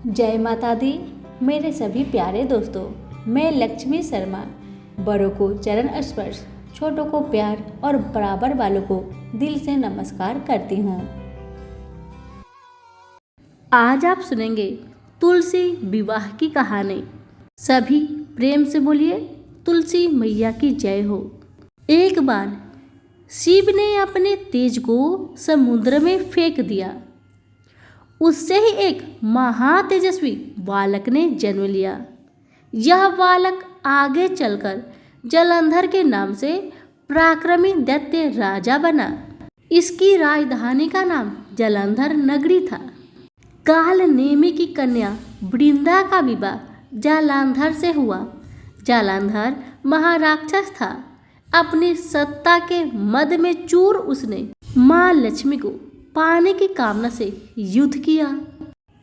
जय माता दी। मेरे सभी प्यारे दोस्तों, मैं लक्ष्मी शर्मा बड़ों को चरण स्पर्श, छोटों को प्यार और बराबर वालों को दिल से नमस्कार करती हूँ। आज आप सुनेंगे तुलसी विवाह की कहानी। सभी प्रेम से बोलिए तुलसी मैया की जय हो। एक बार शिव ने अपने तेज को समुद्र में फेंक दिया। उससे ही एक महातेजस्वी बालक ने जन्म लिया। यह बालक आगे चलकर जलंधर के नाम से पराक्रमी दैत्य राजा बना। इसकी राजधानी का नाम जलंधर नगरी था। काल नेमी की कन्या वृंदा का विवाह जालंधर से हुआ। जालंधर महाराक्षस था। अपनी सत्ता के मद में चूर उसने मां लक्ष्मी को पाने की कामना से युद्ध किया,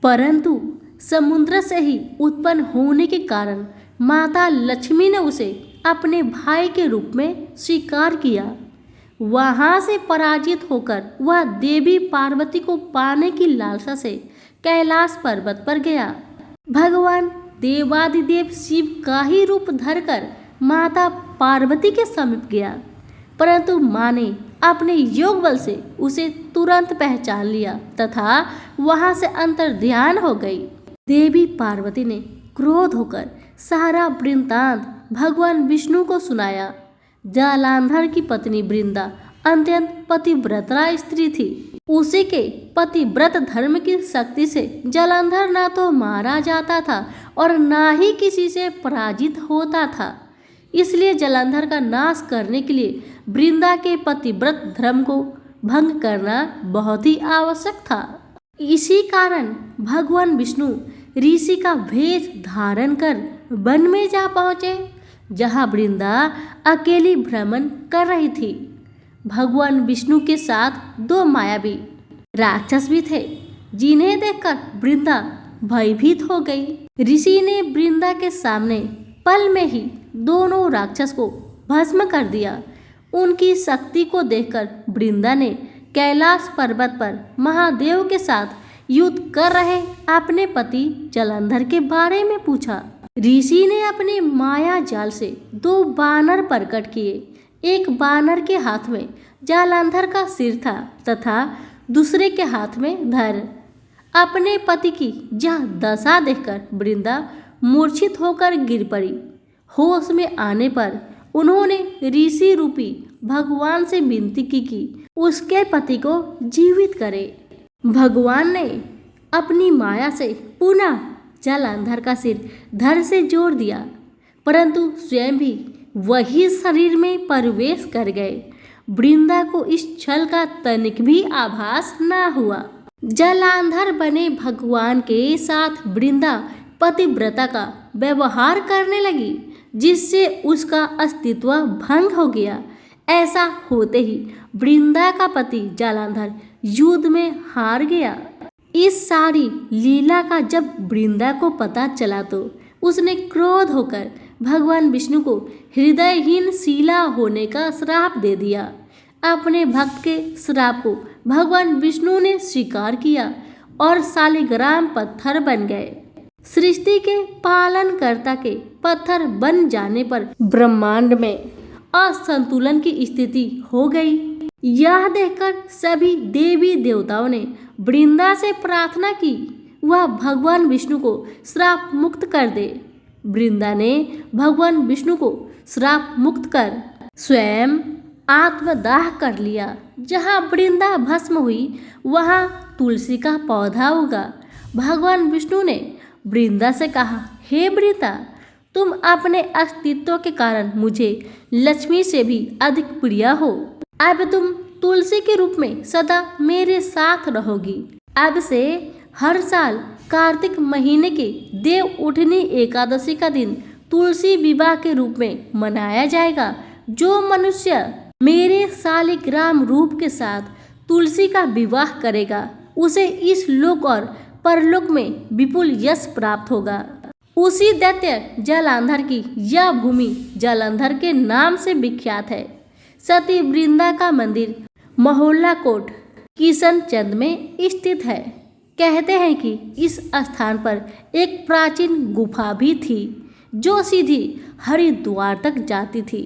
परंतु समुद्र से ही उत्पन्न होने के कारण माता लक्ष्मी ने उसे अपने भाई के रूप में स्वीकार किया। वहां से पराजित होकर वह देवी पार्वती को पाने की लालसा से कैलाश पर्वत पर गया। भगवान देवादिदेव शिव का ही रूप धरकर माता पार्वती के समीप गया, परंतु मां ने अपने योग बल से उसे तुरंत पहचान लिया तथा वहां से अंतर्ध्यान हो गई। देवी पार्वती ने क्रोध होकर सारा वृत्तांत भगवान विष्णु को सुनाया। जालंधर की पत्नी वृंदा अत्यंत पतिव्रता स्त्री थी। उसी के पतिव्रत धर्म की शक्ति से जालंधर न तो मारा जाता था और न ही किसी से पराजित होता था। इसलिए जालंधर का नाश करने के लिए वृंदा के पतिव्रत धर्म को भंग करना बहुत ही आवश्यक था। इसी कारण भगवान विष्णु ऋषि का वेश धारण कर वन में जा पहुंचे, जहां वृंदा अकेली भ्रमण कर रही थी। भगवान विष्णु के साथ दो मायावी राक्षस भी थे, जिन्हें देखकर वृंदा भयभीत हो गई। ऋषि ने वृंदा के सामने पल में ही दोनों राक्षस को भस्म कर दिया। उनकी शक्ति को देखकर वृंदा ने कैलाश पर्वत पर महादेव के साथ युद्ध कर रहे अपने पति जालंधर के बारे में पूछा। ऋषि ने अपने माया जाल से दो बानर प्रकट किए। एक बानर के हाथ में जालंधर का सिर था तथा दूसरे के हाथ में धर। अपने पति की यह दशा देखकर वृंदा मूर्छित होकर गिर पड़ी। होश में आने पर उन्होंने ऋषि रूपी भगवान से विनती की कि उसके पति को जीवित करे। भगवान ने अपनी माया से पुनः जालंधर का सिर धड़ से जोड़ दिया, परंतु स्वयं भी वही शरीर में प्रवेश कर गए। वृंदा को इस छल का तनिक भी आभास न हुआ। जालंधर बने भगवान के साथ वृंदा पतिव्रता का व्यवहार करने लगी, जिससे उसका अस्तित्व भंग हो गया। ऐसा होते ही वृंदा का पति जालंधर युद्ध में हार गया। इस सारी लीला का जब वृंदा को पता चला तो उसने क्रोध होकर भगवान विष्णु को हृदयहीन शिला होने का श्राप दे दिया। अपने भक्त के श्राप को भगवान विष्णु ने स्वीकार किया और शालिग्राम पत्थर बन गए। सृष्टि के पालनकर्ता के पत्थर बन जाने पर ब्रह्मांड में असंतुलन की स्थिति हो गई। यह देखकर सभी देवी देवताओं ने वृंदा से प्रार्थना की वह भगवान विष्णु को श्राप मुक्त कर दे। वृंदा ने भगवान विष्णु को श्राप मुक्त कर स्वयं आत्मदाह कर लिया। जहाँ वृंदा भस्म हुई वहाँ तुलसी का पौधा उगा। भगवान विष्णु ने वृंदा से कहा, हे वृंदा, तुम अपने अस्तित्व के कारण मुझे लक्ष्मी से भी अधिक प्रिय हो। अब तुम तुलसी के रूप में सदा मेरे साथ रहोगी। अब से हर साल कार्तिक महीने के देव उठनी एकादशी का दिन तुलसी विवाह के रूप में मनाया जाएगा। जो मनुष्य मेरे शालिग्राम रूप के साथ तुलसी का विवाह करेगा उसे इस लोक और परलोक में विपुल यश प्राप्त होगा। उसी दैत्य जालंधर की यह भूमि जालंधर के नाम से विख्यात है। सती वृंदा का मंदिर मोहल्ला कोट किशनचंद में स्थित है। कहते हैं कि इस स्थान पर एक प्राचीन गुफा भी थी जो सीधी हरिद्वार तक जाती थी।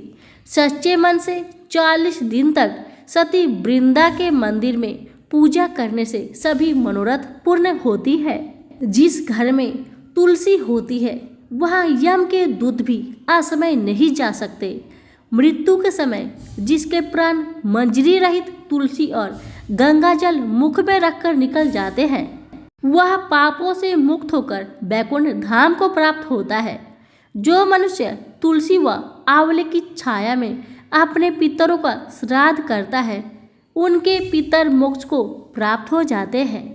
सच्चे मन से 40 दिन तक सती वृंदा के मंदिर में पूजा करने से सभी मनोरथ पूर्ण होती है। जिस घर में तुलसी होती है वहाँ यम के दूत भी असमय नहीं जा सकते। मृत्यु के समय जिसके प्राण मंजरी रहित तुलसी और गंगा जल मुख में रखकर निकल जाते हैं वह पापों से मुक्त होकर वैकुंठ धाम को प्राप्त होता है। जो मनुष्य तुलसी व आंवले की छाया में अपने पितरों का श्राद्ध करता है उनके पितर मोक्ष को प्राप्त हो जाते हैं।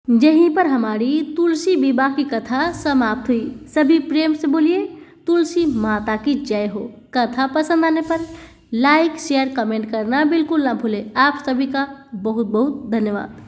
यहीं पर हमारी तुलसी विवाह की कथा समाप्त हुई। सभी प्रेम से बोलिए तुलसी माता की जय हो। कथा पसंद आने पर लाइक शेयर कमेंट करना बिल्कुल ना भूलें। आप सभी का बहुत बहुत धन्यवाद।